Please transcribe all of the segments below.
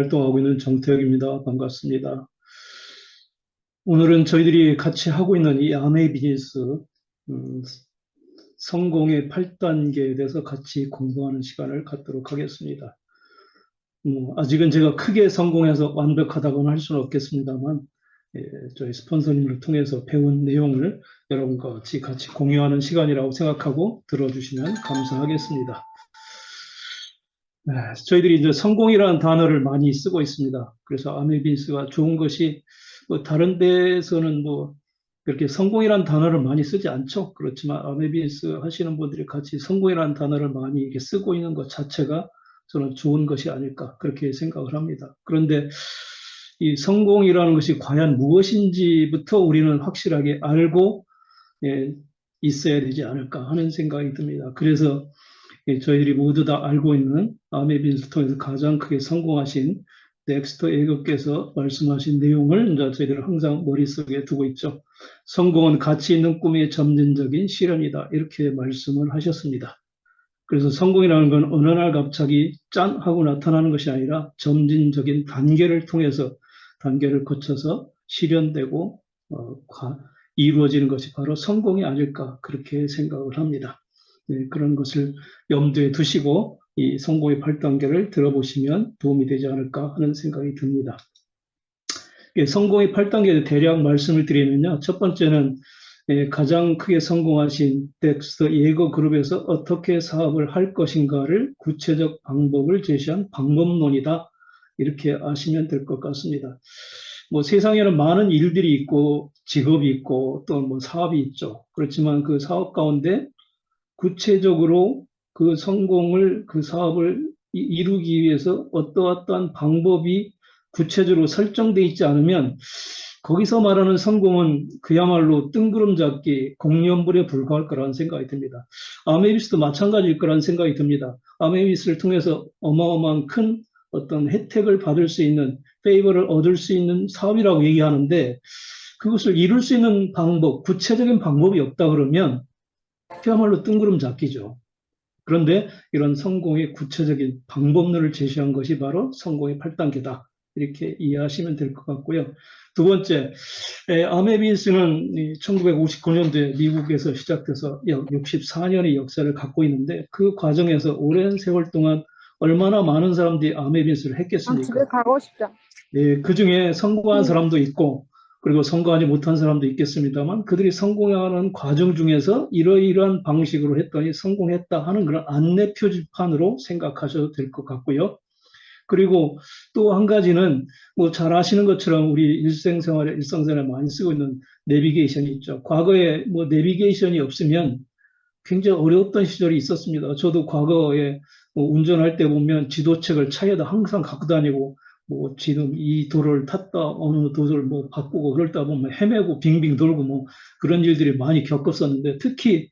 활동하고 있는 정태혁입니다. 반갑습니다. 오늘은 저희들이 같이 하고 있는 이 아메이 비즈니스 음, 성공의 8단계에 대해서 같이 공부하는 시간을 갖도록 하겠습니다. 아직은 제가 크게 성공해서 완벽하다고는 할 수는 없겠습니다만 예, 저희 스폰서님을 통해서 배운 내용을 여러분과 같이 공유하는 시간이라고 생각하고 들어주시면 감사하겠습니다. 네, 저희들이 이제 성공이라는 단어를 많이 쓰고 있습니다. 그래서 아메비스가 좋은 것이 뭐 다른 데서는 뭐 그렇게 성공이라는 단어를 많이 쓰지 않죠. 그렇지만 아메비스 하시는 분들이 같이 성공이라는 단어를 많이 이렇게 쓰고 있는 것 자체가 저는 좋은 것이 아닐까 그렇게 생각을 합니다. 그런데 이 성공이라는 것이 과연 무엇인지부터 우리는 확실하게 알고 예, 있어야 되지 않을까 하는 생각이 듭니다. 그래서 저희들이 모두 다 알고 있는 아메빈스 통해서 가장 크게 성공하신 넥스터 애거께서 말씀하신 내용을 이제 저희들은 항상 머릿속에 두고 있죠. 성공은 가치 있는 꿈의 점진적인 실현이다. 이렇게 말씀을 하셨습니다. 그래서 성공이라는 건 어느 날 갑자기 짠 하고 나타나는 것이 아니라 점진적인 단계를 통해서 단계를 거쳐서 실현되고 이루어지는 것이 바로 성공이 아닐까 그렇게 생각을 합니다. 네, 그런 것을 염두에 두시고 이 성공의 8단계를 들어보시면 도움이 되지 않을까 하는 생각이 듭니다. 성공의 8단계 대략 말씀을 드리면요. 첫 번째는 가장 크게 성공하신 덱스터 예거 그룹에서 어떻게 사업을 할 것인가를 구체적 방법을 제시한 방법론이다. 이렇게 아시면 될 것 같습니다. 뭐 세상에는 많은 일들이 있고 직업이 있고 또 뭐 사업이 있죠. 그렇지만 그 사업 가운데 구체적으로 그 성공을, 그 사업을 이루기 위해서 어떠한 방법이 구체적으로 설정되어 있지 않으면 거기서 말하는 성공은 그야말로 뜬구름 잡기, 공연불에 불과할 거라는 생각이 듭니다. 아메비스도 마찬가지일 거라는 생각이 듭니다. 아메비스를 통해서 어마어마한 큰 어떤 혜택을 받을 수 있는, 페이버를 얻을 수 있는 사업이라고 얘기하는데 그것을 이룰 수 있는 방법, 구체적인 방법이 없다 그러면 그야말로 뜬구름 잡기죠. 그런데 이런 성공의 구체적인 방법론을 제시한 것이 바로 성공의 8단계다. 이렇게 이해하시면 될 것 같고요. 두 번째, 아메비스는 1959년도에 미국에서 시작돼서 약 64년의 역사를 갖고 있는데 그 과정에서 오랜 세월 동안 얼마나 많은 사람들이 아메비스를 집에 했겠습니까? 가고 싶다. 그 중에 성공한 사람도 있고 그리고 성공하지 못한 사람도 있겠습니다만 그들이 성공하는 과정 중에서 이러이러한 방식으로 했더니 성공했다 하는 그런 안내 표지판으로 생각하셔도 될 것 같고요. 그리고 또 한 가지는 뭐 잘 아시는 것처럼 우리 일상생활에 많이 쓰고 있는 내비게이션이 있죠. 과거에 뭐 내비게이션이 없으면 굉장히 어려웠던 시절이 있었습니다. 저도 과거에 뭐 운전할 때 보면 지도책을 차에다 항상 갖고 다니고 뭐 지금 이 도로를 탔다 어느 도로를 뭐 바꾸고 그럴 때 보면 헤매고 빙빙 돌고 뭐 그런 일들이 많이 겪었었는데 특히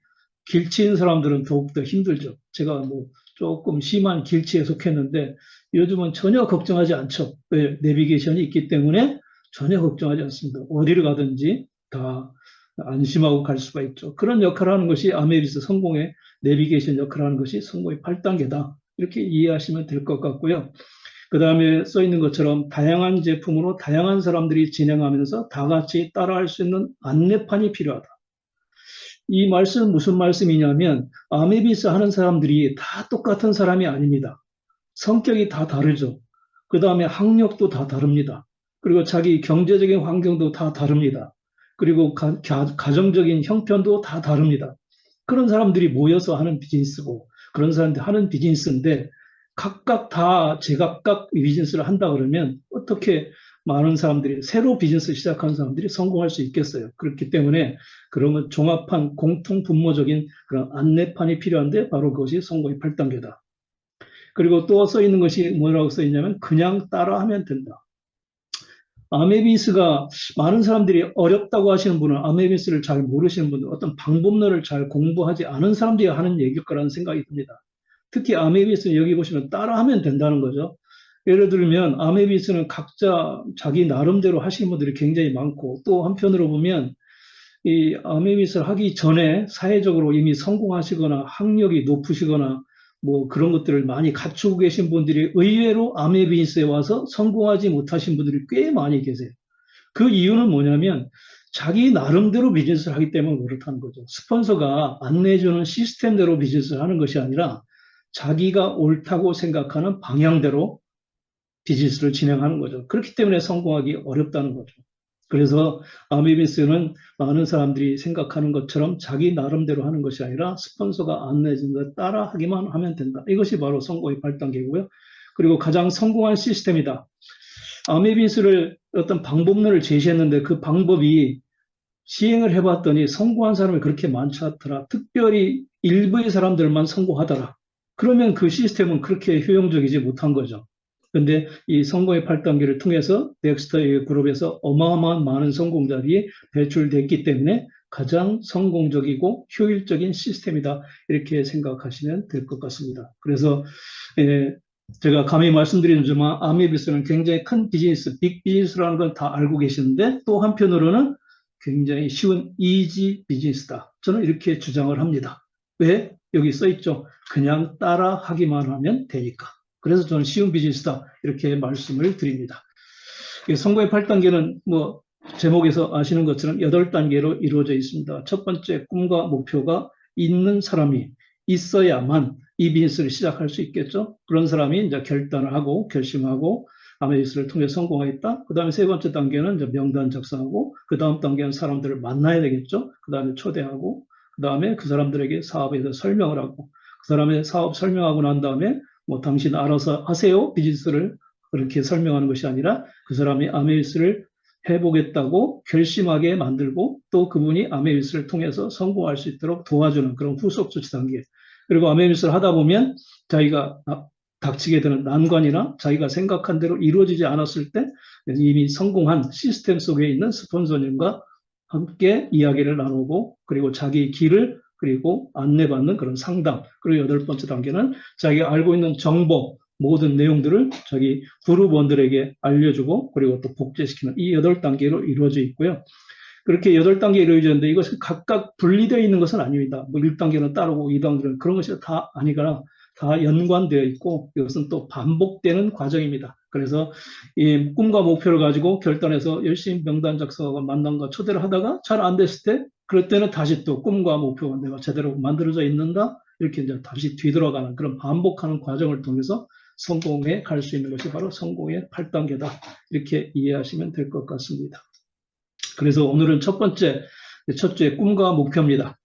길치인 사람들은 더욱더 힘들죠. 제가 뭐 조금 심한 길치에 속했는데 요즘은 전혀 걱정하지 않죠. 왜? 내비게이션이 있기 때문에 전혀 걱정하지 않습니다. 어디를 가든지 다 안심하고 갈 수가 있죠. 그런 역할을 하는 것이 아메비스 성공의 내비게이션 역할을 하는 것이 성공의 8단계다. 이렇게 이해하시면 될 것 같고요. 그 다음에 써 있는 것처럼 다양한 제품으로 다양한 사람들이 진행하면서 다 같이 따라할 수 있는 안내판이 필요하다. 이 말씀은 무슨 말씀이냐면 아메비스 하는 사람들이 다 똑같은 사람이 아닙니다. 성격이 다 다르죠. 그 다음에 학력도 다 다릅니다. 그리고 자기 경제적인 환경도 다 다릅니다. 그리고 가정적인 형편도 다 다릅니다. 그런 사람들이 모여서 하는 비즈니스고 그런 사람들이 하는 비즈니스인데 각각 다 제각각 비즈니스를 한다 그러면 어떻게 많은 사람들이 새로 비즈니스 시작하는 사람들이 성공할 수 있겠어요. 그렇기 때문에 그러면 종합한 공통 분모적인 그런 안내판이 필요한데 바로 그것이 성공의 8단계다. 그리고 또 써 있는 것이 뭐라고 써 있냐면 그냥 따라하면 된다. 아메비스가 많은 사람들이 어렵다고 하시는 분은 아메비스를 잘 모르시는 분들 어떤 방법론을 잘 공부하지 않은 사람들이 하는 얘기일 거라는 생각이 듭니다. 특히 아메비스는 여기 보시면 따라하면 된다는 거죠. 예를 들면 아메비스는 각자 자기 나름대로 하시는 분들이 굉장히 많고 또 한편으로 보면 이 아메비스를 하기 전에 사회적으로 이미 성공하시거나 학력이 높으시거나 뭐 그런 것들을 많이 갖추고 계신 분들이 의외로 아메 비즈니스에 와서 성공하지 못하신 분들이 꽤 많이 계세요. 그 이유는 뭐냐면 자기 나름대로 비즈니스를 하기 때문에 그렇다는 거죠. 스폰서가 안내해주는 시스템대로 비즈니스를 하는 것이 아니라 자기가 옳다고 생각하는 방향대로 비즈니스를 진행하는 거죠. 그렇기 때문에 성공하기 어렵다는 거죠. 그래서 아메비스는 많은 사람들이 생각하는 것처럼 자기 나름대로 하는 것이 아니라 스폰서가 안내해준 것 따라 하기만 하면 된다. 이것이 바로 성공의 8단계고요. 그리고 가장 성공한 시스템이다. 아메비스를 어떤 방법론을 제시했는데 그 방법이 시행을 해봤더니 성공한 사람이 그렇게 많지 않더라. 특별히 일부의 사람들만 성공하더라. 그러면 그 시스템은 그렇게 효용적이지 못한 거죠. 근데 이 성공의 8단계를 통해서 넥스터 그룹에서 어마어마한 많은 성공자들이 배출됐기 때문에 가장 성공적이고 효율적인 시스템이다. 이렇게 생각하시면 될 것 같습니다. 그래서 제가 감히 말씀드리지만 아메비스는 굉장히 큰 비즈니스, 빅 비즈니스라는 건 다 알고 계시는데 또 한편으로는 굉장히 쉬운 이지 비즈니스다. 저는 이렇게 주장을 합니다. 왜? 여기 써 있죠. 그냥 따라 하기만 하면 되니까. 그래서 저는 쉬운 비즈니스다. 이렇게 말씀을 드립니다. 성공의 8단계는 뭐 제목에서 아시는 것처럼 8단계로 이루어져 있습니다. 첫 번째 꿈과 목표가 있는 사람이 있어야만 이 비즈니스를 시작할 수 있겠죠. 그런 사람이 이제 결단을 하고 결심하고 아메리스를 통해 성공하겠다. 그 다음에 세 번째 단계는 이제 명단 작성하고 그 다음 단계는 사람들을 만나야 되겠죠. 그 다음에 초대하고 그 다음에 그 사람들에게 사업에 대해서 설명을 하고 그 사람의 사업 설명하고 난 다음에 뭐 당신 알아서 하세요 비즈니스를 그렇게 설명하는 것이 아니라 그 사람이 아메리스를 해보겠다고 결심하게 만들고 또 그분이 아메리스를 통해서 성공할 수 있도록 도와주는 그런 후속 조치 단계. 그리고 아메리스를 하다 보면 자기가 닥치게 되는 난관이나 자기가 생각한 대로 이루어지지 않았을 때 이미 성공한 시스템 속에 있는 스폰서님과 함께 이야기를 나누고 그리고 자기 길을 그리고 안내받는 그런 상담. 그리고 여덟 번째 단계는 자기가 알고 있는 정보, 모든 내용들을 자기 그룹원들에게 알려주고 그리고 또 복제시키는 이 8단계로 이루어져 있고요. 그렇게 8단계 이루어졌는데 이것이 각각 분리되어 있는 것은 아닙니다. 뭐 1단계는 따르고 2단계는 그런 것이 다 아니거나 다 연관되어 있고 이것은 또 반복되는 과정입니다. 그래서 이 꿈과 목표를 가지고 결단해서 열심히 명단 작성하고 만남과 초대를 하다가 잘 안 됐을 때 그럴 때는 다시 또 꿈과 목표가 내가 제대로 만들어져 있는가 이렇게 이제 다시 뒤돌아가는 그런 반복하는 과정을 통해서 성공에 갈 수 있는 것이 바로 성공의 8단계다. 이렇게 이해하시면 될 것 같습니다. 그래서 오늘은 첫째 꿈과 목표입니다.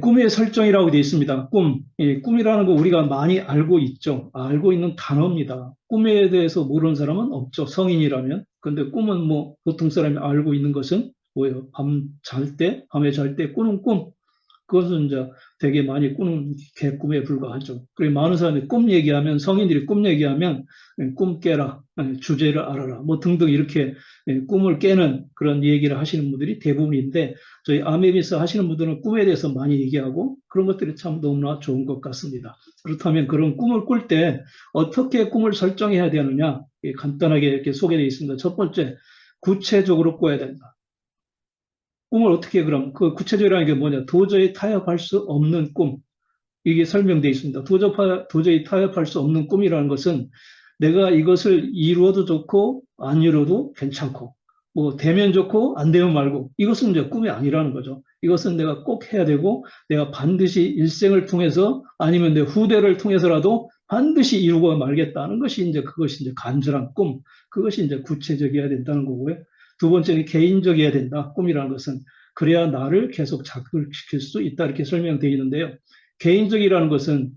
꿈의 설정이라고 되어 있습니다. 꿈. 꿈이라는 거 우리가 많이 알고 있죠. 알고 있는 단어입니다. 꿈에 대해서 모르는 사람은 없죠. 성인이라면. 근데 꿈은 뭐 보통 사람이 알고 있는 것은 뭐예요? 밤에 잘 때 꾸는 꿈. 그것은 이제 되게 많이 꾸는 개꿈에 불과하죠. 그리고 많은 사람들이 꿈 얘기하면, 성인들이 꿈 얘기하면, 꿈 깨라, 주제를 알아라, 뭐 등등 이렇게 꿈을 깨는 그런 얘기를 하시는 분들이 대부분인데, 저희 아메비스 하시는 분들은 꿈에 대해서 많이 얘기하고, 그런 것들이 참 너무나 좋은 것 같습니다. 그렇다면 그런 꿈을 꿀 때 어떻게 꿈을 설정해야 되느냐, 간단하게 이렇게 소개되어 있습니다. 첫 번째, 구체적으로 꿔야 된다. 꿈을 어떻게 그럼 그 구체적이라는 게 뭐냐? 도저히 타협할 수 없는 꿈. 이게 설명되어 있습니다. 도저히 타협할 수 없는 꿈이라는 것은 내가 이것을 이루어도 좋고 안 이루어도 괜찮고 뭐 되면 좋고 안 되면 말고 이것은 이제 꿈이 아니라는 거죠. 이것은 내가 꼭 해야 되고 내가 반드시 일생을 통해서 아니면 내 후대를 통해서라도 반드시 이루고 말겠다는 것이 그것이 이제 간절한 꿈. 그것이 이제 구체적이어야 된다는 거고요. 두 번째는 개인적이어야 된다. 꿈이라는 것은 그래야 나를 계속 자극시킬 수 있다. 이렇게 설명되어 있는데요. 개인적이라는 것은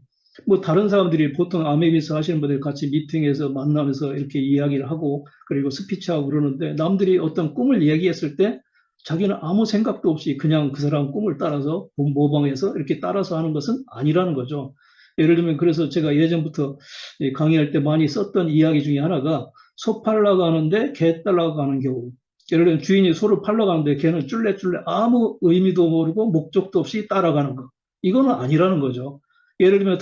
뭐 다른 사람들이 보통 아메비스 하시는 분들 같이 미팅에서 만나면서 이렇게 이야기를 하고 그리고 스피치하고 그러는데 남들이 어떤 꿈을 얘기했을 때 자기는 아무 생각도 없이 그냥 그 사람 꿈을 따라서 모방해서 이렇게 따라서 하는 것은 아니라는 거죠. 예를 들면 그래서 제가 예전부터 강의할 때 많이 썼던 이야기 중에 하나가 소 팔러 가는데 개 따라 가는 경우. 예를 들면 주인이 소를 팔러 가는데 걔는 쫄래쫄래 아무 의미도 모르고 목적도 없이 따라가는 거. 이거는 아니라는 거죠. 예를 들면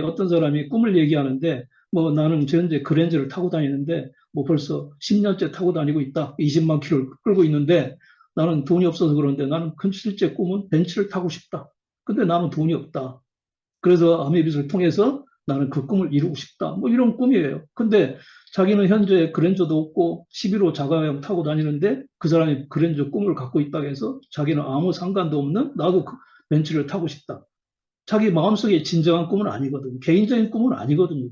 어떤 사람이 꿈을 얘기하는데 뭐 나는 현재 그랜저를 타고 다니는데 뭐 벌써 10년째 타고 다니고 있다. 20만 킬로를 끌고 있는데 나는 돈이 없어서 그러는데 나는 실제 꿈은 벤츠를 타고 싶다. 근데 나는 돈이 없다. 그래서 아메빗을 통해서 나는 그 꿈을 이루고 싶다. 뭐 이런 꿈이에요. 근데 자기는 현재 그랜저도 없고 11호 자가용 타고 다니는데 그 사람이 그랜저 꿈을 갖고 있다고 해서 자기는 아무 상관도 없는 나도 그 벤츠를 타고 싶다. 자기 마음속에 진정한 꿈은 아니거든. 개인적인 꿈은 아니거든요.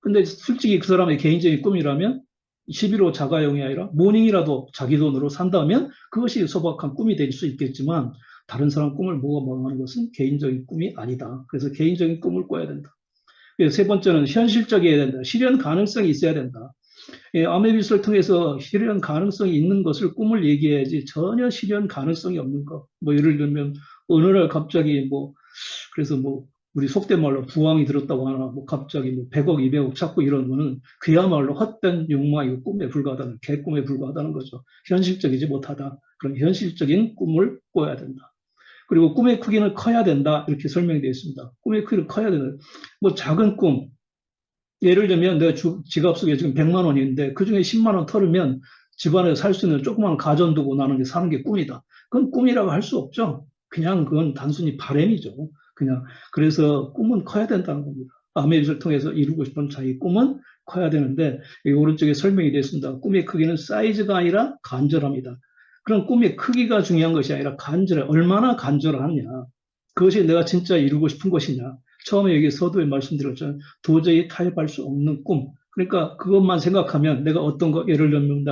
근데 솔직히 그 사람의 개인적인 꿈이라면 11호 자가용이 아니라 모닝이라도 자기 돈으로 산다면 그것이 소박한 꿈이 될 수 있겠지만 다른 사람 꿈을 모험하는 것은 개인적인 꿈이 아니다. 그래서 개인적인 꿈을 꿔야 된다. 세 번째는 현실적이어야 된다. 실현 가능성이 있어야 된다. 아메빗을 통해서 실현 가능성이 있는 것을 꿈을 얘기해야지 전혀 실현 가능성이 없는 것. 뭐 예를 들면 어느 날 갑자기 뭐 그래서 뭐 우리 속된 말로 부황이 들었다고 하나 뭐 갑자기 뭐 100억, 200억 찾고 이런 거는 그야말로 헛된 욕망이고 꿈에 불과하다는 개꿈에 불과하다는 거죠. 현실적이지 못하다. 그럼 현실적인 꿈을 꿔야 된다. 그리고 꿈의 크기는 커야 된다. 이렇게 설명되어 있습니다. 꿈의 크기는 커야 된다. 뭐 작은 꿈, 예를 들면 내가 지갑 속에 지금 100만 원이 있는데 그중에 10만 원 털으면 집안에 살 수 있는 조그만 가전 두고 나는 게 사는 게 꿈이다. 그건 꿈이라고 할 수 없죠. 그냥 그건 단순히 바램이죠. 그냥 그래서 꿈은 커야 된다는 겁니다. 아메리를 통해서 이루고 싶은 자기 꿈은 커야 되는데 이 오른쪽에 설명이 되어 있습니다. 꿈의 크기는 사이즈가 아니라 간절함이다. 그럼 꿈의 크기가 중요한 것이 아니라 얼마나 간절하냐. 그것이 내가 진짜 이루고 싶은 것이냐. 처음에 여기 서두에 말씀드렸잖아요. 도저히 타협할 수 없는 꿈. 그러니까 그것만 생각하면 내가 어떤 거, 예를 들면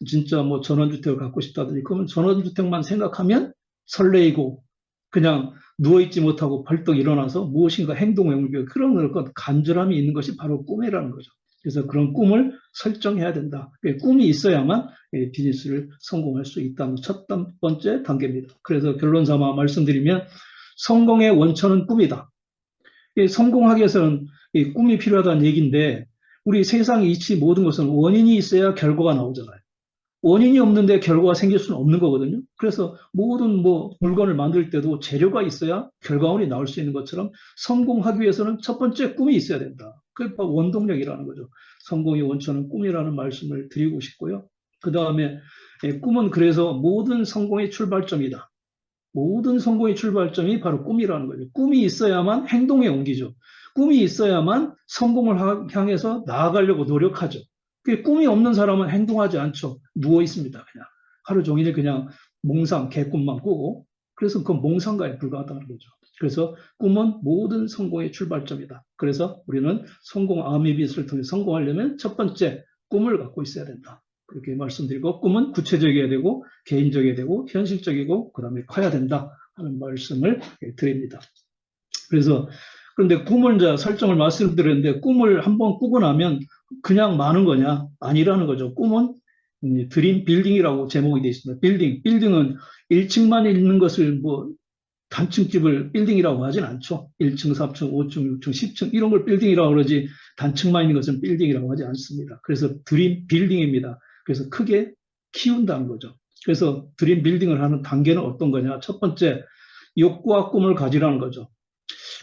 진짜 뭐 전원주택을 갖고 싶다든지, 그러면 전원주택만 생각하면 설레이고 그냥 누워있지 못하고 벌떡 일어나서 무엇인가 행동을 옮겨 그런 것 간절함이 있는 것이 바로 꿈이라는 거죠. 그래서 그런 꿈을 설정해야 된다. 꿈이 있어야만 비즈니스를 성공할 수 있다는 첫 번째 단계입니다. 그래서 결론 삼아 말씀드리면 성공의 원천은 꿈이다. 성공하기 위해서는 꿈이 필요하다는 얘기인데 우리 세상 이치 모든 것은 원인이 있어야 결과가 나오잖아요. 원인이 없는데 결과가 생길 수는 없는 거거든요. 그래서 모든 뭐 물건을 만들 때도 재료가 있어야 결과물이 나올 수 있는 것처럼 성공하기 위해서는 첫 번째 꿈이 있어야 된다. 그게 바로 원동력이라는 거죠. 성공의 원천은 꿈이라는 말씀을 드리고 싶고요. 그 다음에 꿈은 그래서 모든 성공의 출발점이다. 모든 성공의 출발점이 바로 꿈이라는 거죠. 꿈이 있어야만 행동에 옮기죠. 꿈이 있어야만 성공을 향해서 나아가려고 노력하죠. 꿈이 없는 사람은 행동하지 않죠. 누워 있습니다. 그냥 하루 종일 그냥 몽상, 개꿈만 꾸고 그래서 그 몽상가에 불과하다는 거죠. 그래서 꿈은 모든 성공의 출발점이다. 그래서 우리는 아미빗을 통해 성공하려면 첫 번째 꿈을 갖고 있어야 된다. 그렇게 말씀드리고 꿈은 구체적이어야 되고 개인적이어야 되고 현실적이고 그다음에 커야 된다 하는 말씀을 드립니다. 그래서 그런데 꿈을 이제 설정을 말씀드렸는데 꿈을 한번 꾸고 나면 그냥 마는 거냐? 아니라는 거죠. 꿈은 드림 빌딩이라고 제목이 되어 있습니다. 빌딩은 1층만 있는 것을 뭐 단층집을 빌딩이라고 하진 않죠. 1층, 4층, 5층, 6층, 10층 이런 걸 빌딩이라고 그러지 단층만 있는 것은 빌딩이라고 하지 않습니다. 그래서 드림 빌딩입니다. 그래서 크게 키운다는 거죠. 그래서 드림 빌딩을 하는 단계는 어떤 거냐? 첫 번째, 욕구와 꿈을 가지라는 거죠.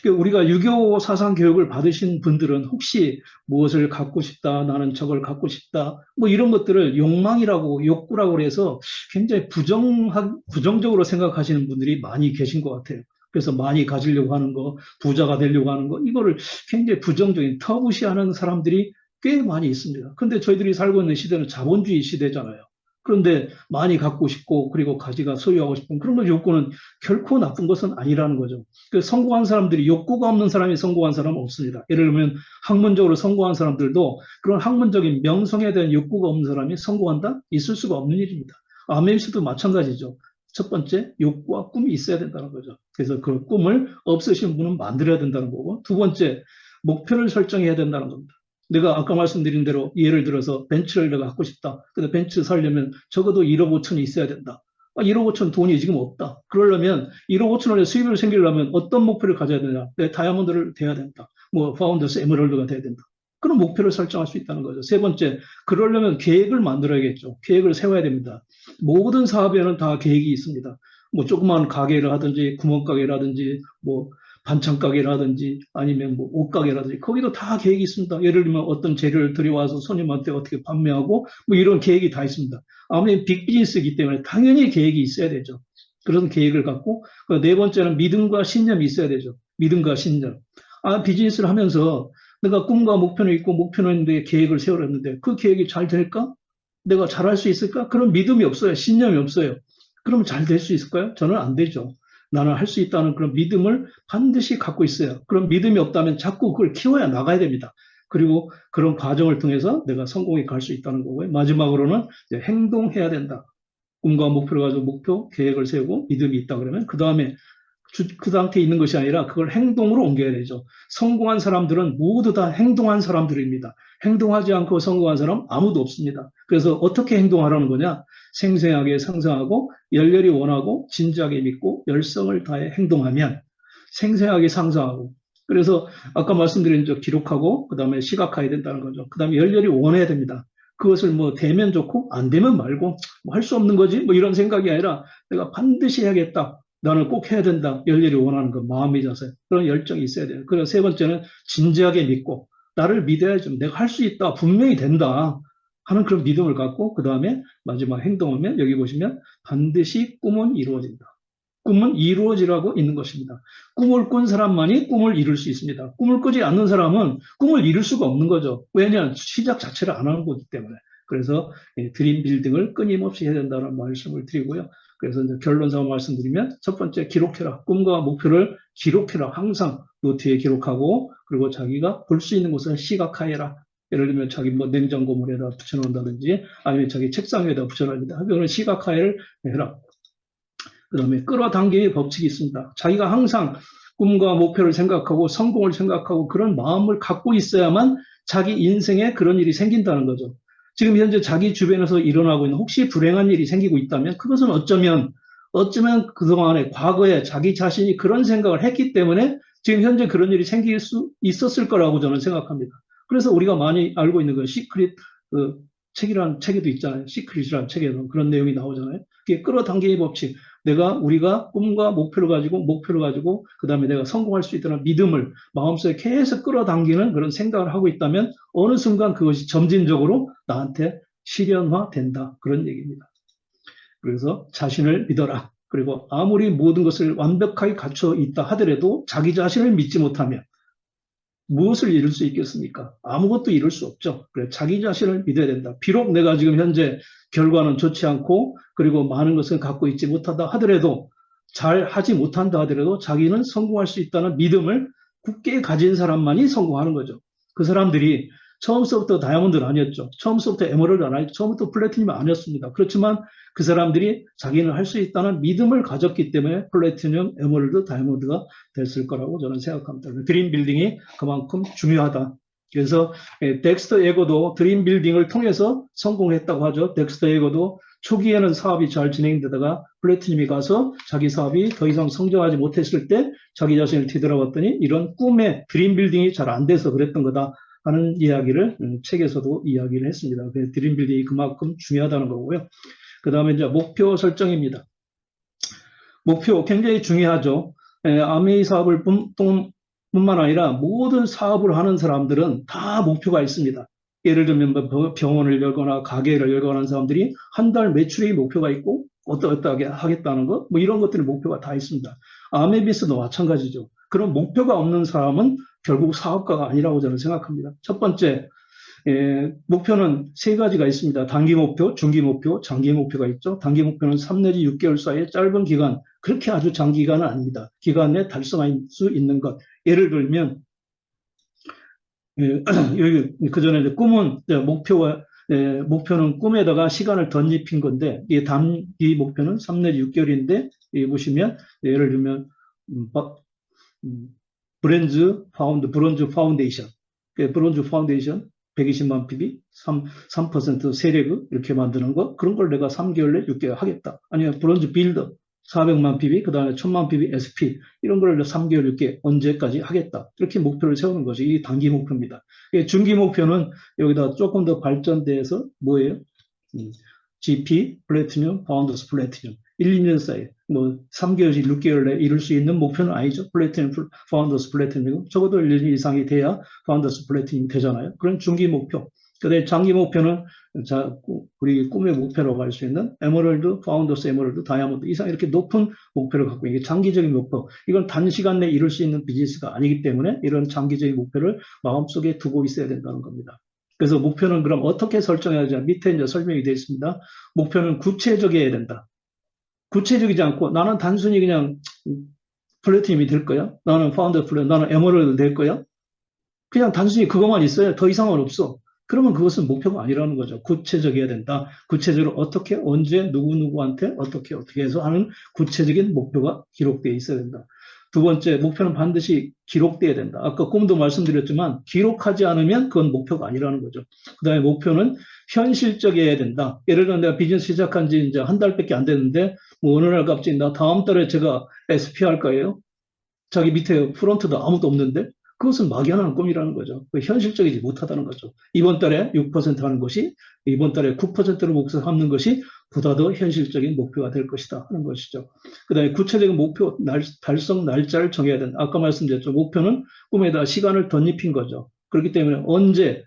우리가 유교 사상 교육을 받으신 분들은 혹시 무엇을 갖고 싶다, 나는 저걸 갖고 싶다, 뭐 이런 것들을 욕망이라고, 욕구라고 해서 굉장히 부정적으로 생각하시는 분들이 많이 계신 것 같아요. 그래서 많이 가지려고 하는 거, 부자가 되려고 하는 거, 이거를 굉장히 부정적인, 터부시하는 사람들이 꽤 많이 있습니다. 근데 저희들이 살고 있는 시대는 자본주의 시대잖아요. 그런데 많이 갖고 싶고 그리고 가지가 소유하고 싶은 그런 거 욕구는 결코 나쁜 것은 아니라는 거죠. 성공한 사람들이 욕구가 없는 사람이 성공한 사람은 없습니다. 예를 들면 학문적으로 성공한 사람들도 그런 학문적인 명성에 대한 욕구가 없는 사람이 성공한다? 있을 수가 없는 일입니다. 아메리카도 마찬가지죠. 첫 번째 욕구와 꿈이 있어야 된다는 거죠. 그래서 그 꿈을 없으신 분은 만들어야 된다는 거고 두 번째 목표를 설정해야 된다는 겁니다. 내가 아까 말씀드린 대로 예를 들어서 벤츠를 내가 갖고 싶다. 근데 벤츠 사려면 적어도 1억 5천이 있어야 된다. 1억 5천 돈이 지금 없다. 그러려면 1억 5천원의 수입을 생기려면 어떤 목표를 가져야 되냐. 내 다이아몬드를 돼야 된다. 뭐 파운더스 에메랄드가 돼야 된다. 그런 목표를 설정할 수 있다는 거죠. 세 번째, 그러려면 계획을 만들어야겠죠. 계획을 세워야 됩니다. 모든 사업에는 다 계획이 있습니다. 뭐 조그만 가게를 하든지 구멍가게라든지 뭐 반찬 가게라든지 아니면 뭐 옷가게라든지 거기도 다 계획이 있습니다. 예를 들면 어떤 재료를 들여와서 손님한테 어떻게 판매하고 뭐 이런 계획이 다 있습니다. 아무리 빅비즈니스이기 때문에 당연히 계획이 있어야 되죠. 그런 계획을 갖고 네 번째는 믿음과 신념이 있어야 되죠. 믿음과 신념. 비즈니스를 하면서 내가 꿈과 목표는 있고 목표는 있는데 계획을 세우려는데 그 계획이 잘 될까? 내가 잘할 수 있을까? 그런 믿음이 없어요. 신념이 없어요. 그럼 잘 될 수 있을까요? 저는 안 되죠. 나는 할 수 있다는 그런 믿음을 반드시 갖고 있어요. 그런 믿음이 없다면 자꾸 그걸 키워야 나가야 됩니다. 그리고 그런 과정을 통해서 내가 성공에 갈 수 있다는 거고요. 마지막으로는 행동해야 된다. 꿈과 목표를 가지고 목표, 계획을 세우고 믿음이 있다 그러면 그 다음에 그 상태에 있는 것이 아니라 그걸 행동으로 옮겨야 되죠. 성공한 사람들은 모두 다 행동한 사람들입니다. 행동하지 않고 성공한 사람 아무도 없습니다. 그래서 어떻게 행동하라는 거냐? 생생하게 상상하고 열렬히 원하고 진지하게 믿고 열성을 다해 행동하면 생생하게 상상하고 그래서 아까 말씀드린 저 기록하고 그다음에 시각화해야 된다는 거죠. 그다음에 열렬히 원해야 됩니다. 그것을 뭐 되면 좋고 안 되면 말고 뭐 할 수 없는 거지 뭐 이런 생각이 아니라 내가 반드시 해야겠다. 나는 꼭 해야 된다. 열렬히 원하는 그 마음이 자세. 그런 열정이 있어야 돼요. 그리고 세 번째는 진지하게 믿고 나를 믿어야죠. 내가 할 수 있다. 분명히 된다. 하는 그런 믿음을 갖고 그 다음에 마지막 행동하면 여기 보시면 반드시 꿈은 이루어진다. 꿈은 이루어지라고 있는 것입니다. 꿈을 꾼 사람만이 꿈을 이룰 수 있습니다. 꿈을 꾸지 않는 사람은 꿈을 이룰 수가 없는 거죠. 왜냐하면 시작 자체를 안 하는 거기 때문에. 그래서 드림 빌딩을 끊임없이 해야 된다는 말씀을 드리고요. 그래서 이제 결론상으로 말씀드리면 첫 번째 기록해라. 꿈과 목표를 기록해라. 항상 노트에 기록하고 그리고 자기가 볼 수 있는 곳을 시각화해라. 예를 들면 자기 뭐 냉장고 문에다 붙여놓는다든지 아니면 자기 책상 위에다 붙여놓는다. 그거는 시각화를 해라. 그 다음에 끌어당김의 법칙이 있습니다. 자기가 항상 꿈과 목표를 생각하고 성공을 생각하고 그런 마음을 갖고 있어야만 자기 인생에 그런 일이 생긴다는 거죠. 지금 현재 자기 주변에서 일어나고 있는 혹시 불행한 일이 생기고 있다면 그것은 어쩌면 그동안에 과거에 자기 자신이 그런 생각을 했기 때문에 지금 현재 그런 일이 생길 수 있었을 거라고 저는 생각합니다. 그래서 우리가 많이 알고 있는 그 시크릿 그 책이라는 책에도 있잖아요. 시크릿이라는 책에도 그런 내용이 나오잖아요. 그게 끌어당기기 법칙. 우리가 꿈과 목표를 가지고, 그 다음에 내가 성공할 수 있다는 믿음을 마음속에 계속 끌어당기는 그런 생각을 하고 있다면 어느 순간 그것이 점진적으로 나한테 실현화된다. 그런 얘기입니다. 그래서 자신을 믿어라. 그리고 아무리 모든 것을 완벽하게 갖춰 있다 하더라도 자기 자신을 믿지 못하면 무엇을 이룰 수 있겠습니까? 아무것도 이룰 수 없죠. 그래, 자기 자신을 믿어야 된다. 비록 내가 지금 현재 결과는 좋지 않고 그리고 많은 것을 갖고 있지 못하다 하더라도 잘 하지 못한다 하더라도 자기는 성공할 수 있다는 믿음을 굳게 가진 사람만이 성공하는 거죠. 그 사람들이 처음부터 다이아몬드는 아니었죠. 처음부터 에메랄드 아니었죠. 처음부터 플래티넘이 아니었습니다. 그렇지만 그 사람들이 자기는 할 수 있다는 믿음을 가졌기 때문에 플래티넘, 에메랄드, 다이아몬드가 됐을 거라고 저는 생각합니다. 드림 빌딩이 그만큼 중요하다. 그래서 덱스터 에고도 드림 빌딩을 통해서 성공했다고 하죠. 덱스터 에고도 초기에는 사업이 잘 진행되다가 플래티넘이 가서 자기 사업이 더 이상 성장하지 못했을 때 자기 자신을 뒤돌아봤더니 이런 꿈의 드림 빌딩이 잘 안 돼서 그랬던 거다 하는 이야기를 책에서도 이야기를 했습니다. 드림 빌딩이 그만큼 중요하다는 거고요. 그 다음에 이제 목표 설정입니다. 목표 굉장히 중요하죠. 아메이 사업을 뿐만 아니라 모든 사업을 하는 사람들은 다 목표가 있습니다. 예를 들면 뭐 병원을 열거나 가게를 열거나 하는 사람들이 한 달 매출의 목표가 있고 어떻게 하겠다는 것, 뭐 이런 것들이 목표가 다 있습니다. 아메비스도 마찬가지죠. 그런 목표가 없는 사람은 결국 사업가가 아니라고 저는 생각합니다. 첫 번째, 목표는 세 가지가 있습니다. 단기 목표, 중기 목표, 장기 목표가 있죠. 단기 목표는 3 내지 6개월 사이의 짧은 기간, 그렇게 아주 장기간은 아닙니다. 기간 내에 달성할 수 있는 것. 예를 들면 여기 그 전에 꿈은 목표는 꿈에다가 시간을 덧입힌 건데 이 단기 목표는 3 내지 6개월인데 여기 보시면 예를 들면 브론즈 파운데이션, 브론즈 파운데이션 120만 PB, 3% 세리그 이렇게 만드는 거 그런 걸 내가 3개월 내 6개월 하겠다. 아니면 브론즈 빌더 400만 PB, 그 다음에 1000만 PB SP 이런 걸 3개월 6개월 언제까지 하겠다. 이렇게 목표를 세우는 것이 이 단기 목표입니다. 중기 목표는 여기다 조금 더 발전돼서 뭐예요? GP, 플래티넘, 파운더스 플래티넘 1, 2년 사이에 뭐 3개월씩 6개월 내에 이룰 수 있는 목표는 아니죠. 플래티넘, 파운더스 플래티넘이고 적어도 1년 이상이 돼야 파운더스 플래티넘이 되잖아요. 그런 중기 목표. 그다음에 장기 목표는 우리 꿈의 목표라고 할 수 있는 에메랄드, 파운더스 에메랄드, 다이아몬드 이상 이렇게 높은 목표를 갖고 이게 장기적인 목표. 이건 단시간 내에 이룰 수 있는 비즈니스가 아니기 때문에 이런 장기적인 목표를 마음속에 두고 있어야 된다는 겁니다. 그래서 목표는 그럼 어떻게 설정해야 하지? 밑에 이제 설명이 되어 있습니다. 목표는 구체적이어야 된다. 구체적이지 않고 나는 단순히 그냥 플래티넘이 될 거야. 나는 파운더 플래티넘, 나는 에메랄드 될 거야. 그냥 단순히 그것만 있어요. 더 이상은 없어. 그러면 그것은 목표가 아니라는 거죠. 구체적이어야 된다. 구체적으로 어떻게, 언제, 누구누구한테 어떻게 해서 하는 구체적인 목표가 기록되어 있어야 된다. 두 번째, 목표는 반드시 기록돼야 된다. 아까 꿈도 말씀드렸지만 기록하지 않으면 그건 목표가 아니라는 거죠. 그 다음에 목표는 현실적이어야 된다. 예를 들어 내가 비즈니스 시작한 지 이제 한 달밖에 안 됐는데 뭐 어느 날 갑자기 나 다음 달에 제가 SP 할 거예요. 자기 밑에 프론트도 아무도 없는데 그것은 막연한 꿈이라는 거죠. 현실적이지 못하다는 거죠. 이번 달에 6% 하는 것이 이번 달에 9%로 목표 삼는 것이 보다 더 현실적인 목표가 될 것이다 하는 것이죠. 그 다음에 구체적인 목표 달성 날짜를 정해야 된다. 아까 말씀드렸죠. 목표는 꿈에다 시간을 덧입힌 거죠. 그렇기 때문에 언제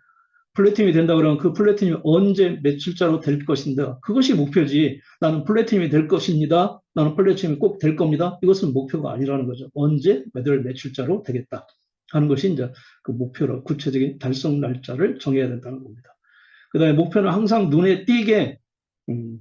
플래티넘이 된다 그러면 그 플래티넘이 언제 매출자로 될 것인가 그것이 목표지. 나는 플래티넘이 될 것입니다. 나는 플래티넘이 꼭 될 겁니다. 이것은 목표가 아니라는 거죠. 언제 매출자로 되겠다 하는 것이 이제 그 목표로 구체적인 달성 날짜를 정해야 된다는 겁니다. 그 다음에 목표는 항상 눈에 띄게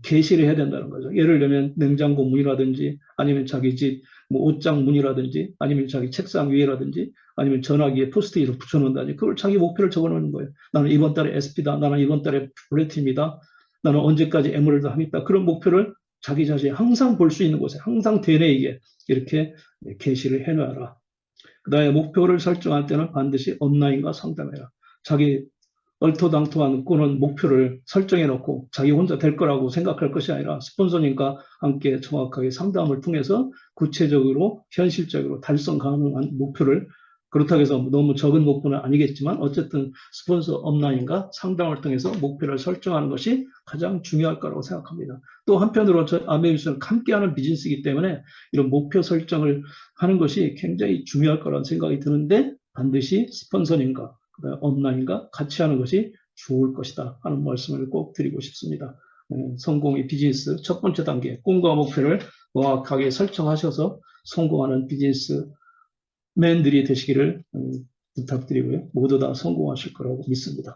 게시를 해야 된다는 거죠. 예를 들면 냉장고 문이라든지 아니면 자기 집 뭐 옷장 문이라든지 아니면 자기 책상 위에라든지 아니면 전화기에 포스트잇을 붙여놓는다든지 그걸 자기 목표를 적어놓는 거예요. 나는 이번 달에 SP다. 나는 이번 달에 플래티넘이다. 나는 언제까지 에메랄드 하겠다. 그런 목표를 자기 자신이 항상 볼 수 있는 곳에 항상 되뇌이게 이렇게 게시를 해놔라. 그 다음에 목표를 설정할 때는 반드시 업라인과 상담해라. 자기 얼토당토한 꾸는 목표를 설정해 놓고 자기 혼자 될 거라고 생각할 것이 아니라 스폰서님과 함께 정확하게 상담을 통해서 구체적으로 현실적으로 달성 가능한 목표를 그렇다고 해서 너무 적은 목표는 아니겠지만 어쨌든 스폰서 업라인과 상담을 통해서 목표를 설정하는 것이 가장 중요할 거라고 생각합니다. 또 한편으로 아메리카는 함께하는 비즈니스이기 때문에 이런 목표 설정을 하는 것이 굉장히 중요할 거라는 생각이 드는데 반드시 스폰서님과 업라인과 같이 하는 것이 좋을 것이다 하는 말씀을 꼭 드리고 싶습니다. 성공의 비즈니스 첫 번째 단계 꿈과 목표를 명확하게 설정하셔서 성공하는 비즈니스맨들이 되시기를 부탁드리고요. 모두 다 성공하실 거라고 믿습니다.